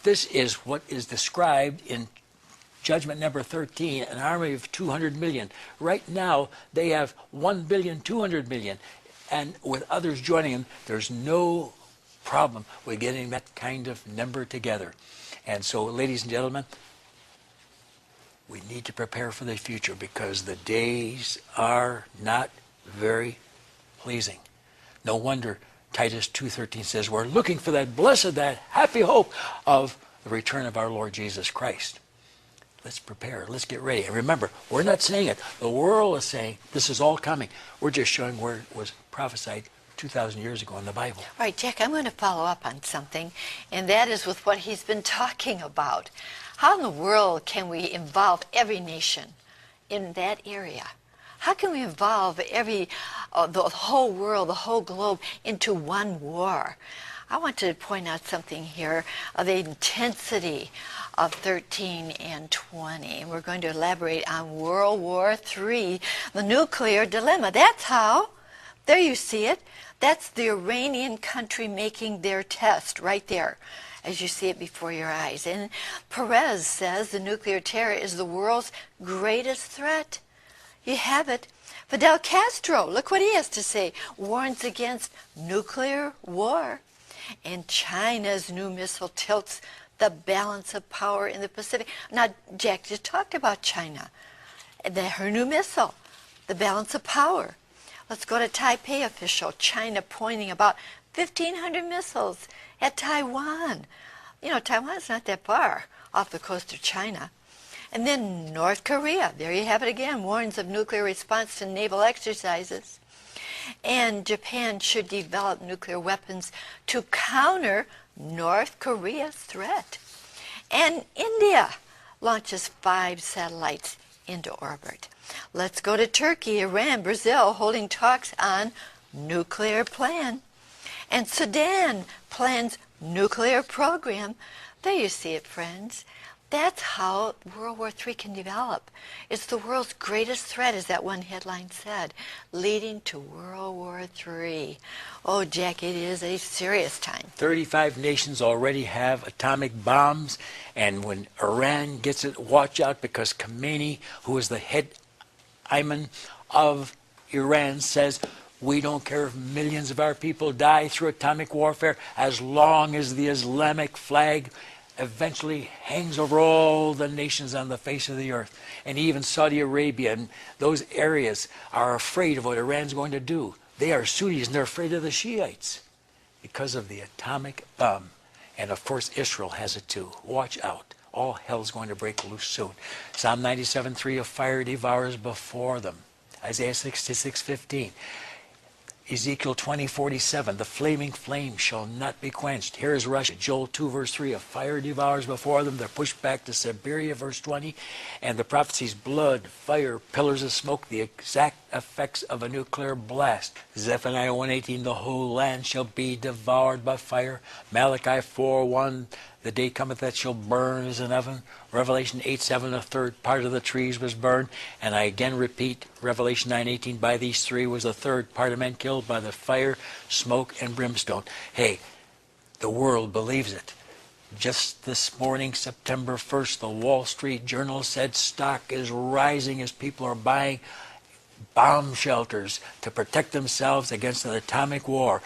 This is what is described in Judgment number 13, an army of 200 million. Right now, they have 1,200,000,000. And with others joining them, there's no problem with getting that kind of number together. And so, ladies and gentlemen, we need to prepare for the future because the days are not very pleasing. No wonder Titus 2:13 says we're looking for that blessed, that happy hope of the return of our Lord Jesus Christ. Let's prepare. Let's get ready. And remember, we're not saying it. The world is saying this is all coming. We're just showing where it was prophesied 2,000 years ago in the Bible. All right, Jack, I'm going to follow up on something, and that is with what he's been talking about. How in the world can we involve every nation in that area? How can we involve the whole world, the whole globe into one war? I want to point out something here of the intensity of 13 and 20. And we're going to elaborate on World War III, the nuclear dilemma. That's how. There you see it. That's the Iranian country making their test right there, as you see it before your eyes. And Perez says the nuclear terror is the world's greatest threat. You have it. Fidel Castro, look what he has to say, warns against nuclear war. And China's new missile tilts the balance of power in the Pacific. Now, Jack just talked about China, her new missile, the balance of power. Let's go to Taipei official, China pointing about 1,500 missiles at Taiwan. You know, Taiwan's not that far off the coast of China. And then North Korea, there you have it again, warns of nuclear response to naval exercises. And Japan should develop nuclear weapons to counter North Korea's threat. And India launches 5 satellites into orbit. Let's go to Turkey, Iran, Brazil holding talks on nuclear plan. And Sudan plans nuclear program. There you see it, friends. That's how World War III can develop. It's the world's greatest threat, as that one headline said, leading to World War III. Oh, Jack, it is a serious time. 35 nations already have atomic bombs, and when Iran gets it, watch out, because Khomeini, who is the head imam of Iran, says, we don't care if millions of our people die through atomic warfare as long as the Islamic flag eventually hangs over all the nations on the face of the earth. And even Saudi Arabia and those areas are afraid of what Iran's going to do. They are Sunnis and they're afraid of the Shiites because of the atomic bomb. And of course Israel has it too. Watch out. All hell's going to break loose soon. Psalm 97:3, a fire devours before them. Isaiah 66:15. Ezekiel 20:47, the flaming flame shall not be quenched. Here is Russia. Joel 2:3, a fire devours before them. They're pushed back to Siberia, verse 20. And the prophecies, blood, fire, pillars of smoke, the exact effects of a nuclear blast. Zephaniah 1:18, the whole land shall be devoured by fire. Malachi 4:1, the day cometh that shall burn as an oven. Revelation 8:7, a third part of the trees was burned. And I again repeat, Revelation 9:18, by these 3 was a third part of men killed by the fire, smoke, and brimstone. Hey, the world believes it. Just this morning, September 1st, the Wall Street Journal said stock is rising as people are buying bomb shelters to protect themselves against an atomic war.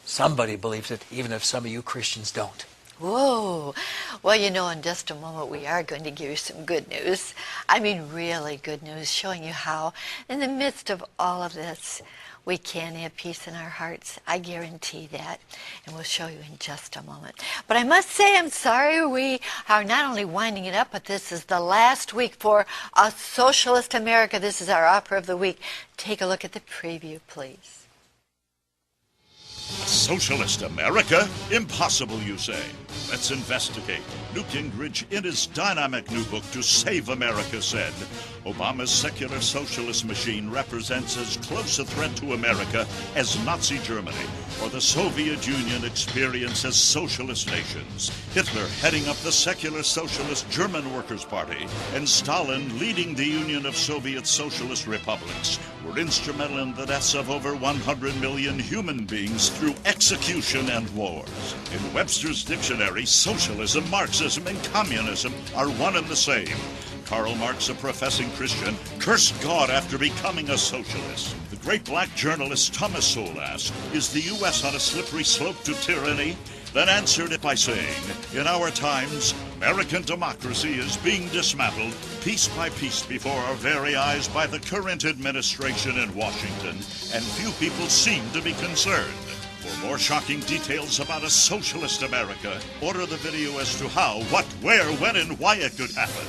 Somebody believes it, even if some of you Christians don't. Whoa. Well, you know, in just a moment we are going to give you some good news. I mean, really good news, showing you how, in the midst of all of this, we can have peace in our hearts. I guarantee that. And we'll show you in just a moment. But I must say, I'm sorry we are not only winding it up, but this is the last week for A Socialist America. This is our opera of the week. Take a look at the preview, please. Socialist America? Impossible, you say. Let's investigate. Newt Gingrich, in his dynamic new book, To Save America, said, Obama's secular socialist machine represents as close a threat to America as Nazi Germany or the Soviet Union experienced as socialist nations. Hitler heading up the secular socialist German Workers' Party and Stalin leading the Union of Soviet Socialist Republics were instrumental in the deaths of over 100 million human beings through execution and wars. In Webster's dictionary, socialism, Marxism, and communism are one and the same. Karl Marx, a professing Christian, cursed God after becoming a socialist. The great black journalist Thomas Sowell asked, "Is the U.S. on a slippery slope to tyranny?" Then answered it by saying, "In our times, American democracy is being dismantled piece by piece before our very eyes by the current administration in Washington, and few people seem to be concerned." For more shocking details about a socialist America, order the video as to how, what, where, when, and why it could happen.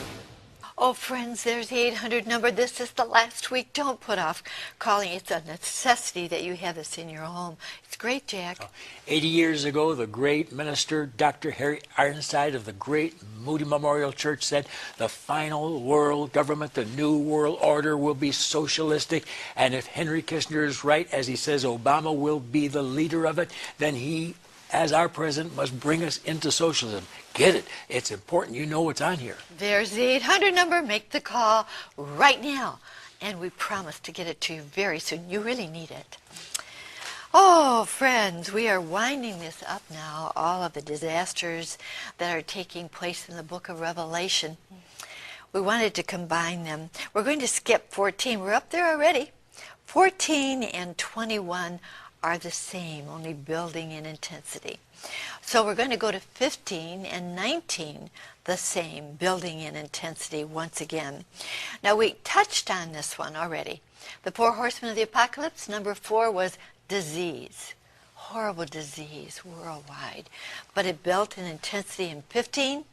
Oh, friends, there's the 800 number. This is the last week. Don't put off calling. It's a necessity that you have this in your home. It's great, Jack. 80 years ago, the great minister, Dr. Harry Ironside of the great Moody Memorial Church said, the final world government, the new world order will be socialistic. And if Henry Kissinger is right, as he says Obama will be the leader of it, then he, as our president, must bring us into socialism. Get it. It's important. You know what's on here. There's the 800 number. Make the call right now. And we promise to get it to you very soon. You really need it. Oh, friends, we are winding this up now. All of the disasters that are taking place in the book of Revelation. We wanted to combine them. We're going to skip 14. We're up there already. 14 and 21 are the same, only building in intensity. So we're going to go to 15 and 19, the same, building in intensity once again. Now we touched on this one already. The four horsemen of the apocalypse, number 4 was disease. Horrible disease worldwide. But it built in intensity in 15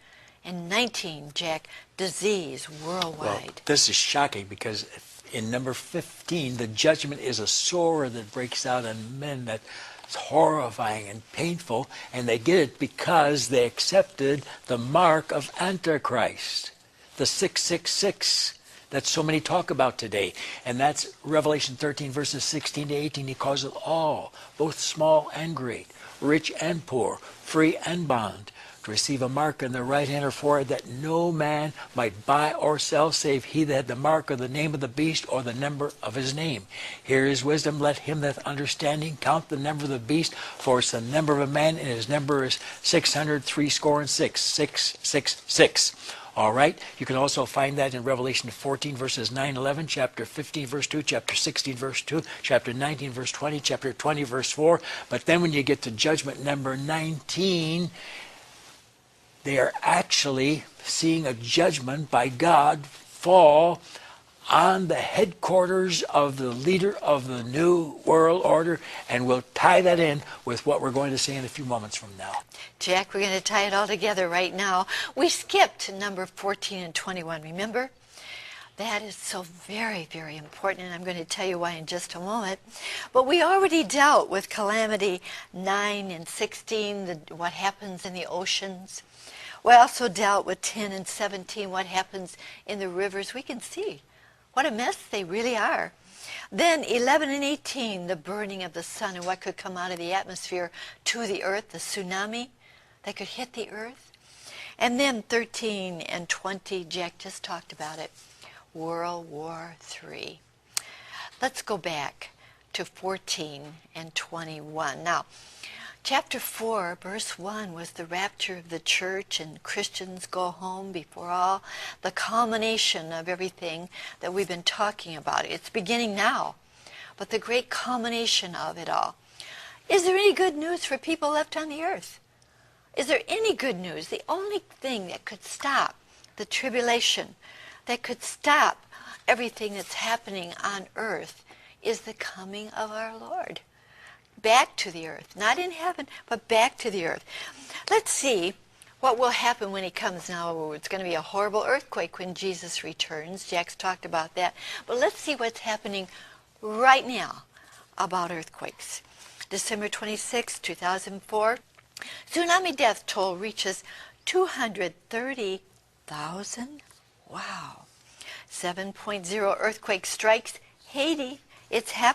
and 19, Jack, disease worldwide. Well, this is shocking because in number 15, the judgment is a sword that breaks out on men that's horrifying and painful, and they get it because they accepted the mark of Antichrist, the 666 that so many talk about today. And that's Revelation 13, verses 16 to 18. He calls it all, both small and great, rich and poor, free and bond, to receive a mark in their right hand or forehead, that no man might buy or sell save he that had the mark of the name of the beast or the number of his name. Here is wisdom. Let him that hath understanding count the number of the beast, for it's the number of a man, and his number is 666. 666. All right. You can also find that in Revelation 14, verses 9, 11, chapter 15, verse 2, chapter 16, verse 2, chapter 19, verse 20, chapter 20, verse 4. But then when you get to judgment number 19, they are actually seeing a judgment by God fall on the headquarters of the leader of the New World Order, and we'll tie that in with what we're going to say in a few moments from now. Jack, we're going to tie it all together right now. We skipped number 14 and 21, remember? That is so very, very important, and I'm going to tell you why in just a moment. But we already dealt with calamity 9 and 16, what happens in the oceans. We also dealt with 10 and 17, what happens in the rivers. We can see what a mess they really are. Then 11 and 18, the burning of the sun and what could come out of the atmosphere to the earth, the tsunami that could hit the earth. And then 13 and 20, Jack just talked about it, World War III. Let's go back to 14 and 21. Now, chapter 4, verse 1 was the rapture of the church, and Christians go home before all the culmination of everything that we've been talking about. It's beginning now, but the great culmination of it all. Is there any good news for people left on the earth? Is there any good news? The only thing that could stop the tribulation, that could stop everything that's happening on earth, is the coming of our Lord. Back to the earth, not in heaven, but back to the earth. Let's see what will happen when he comes now. It's going to be a horrible earthquake when Jesus returns. Jack's talked about that. But let's see what's happening right now about earthquakes. December 26, 2004, tsunami death toll reaches 230,000. Wow. 7.0 earthquake strikes Haiti. It's happening.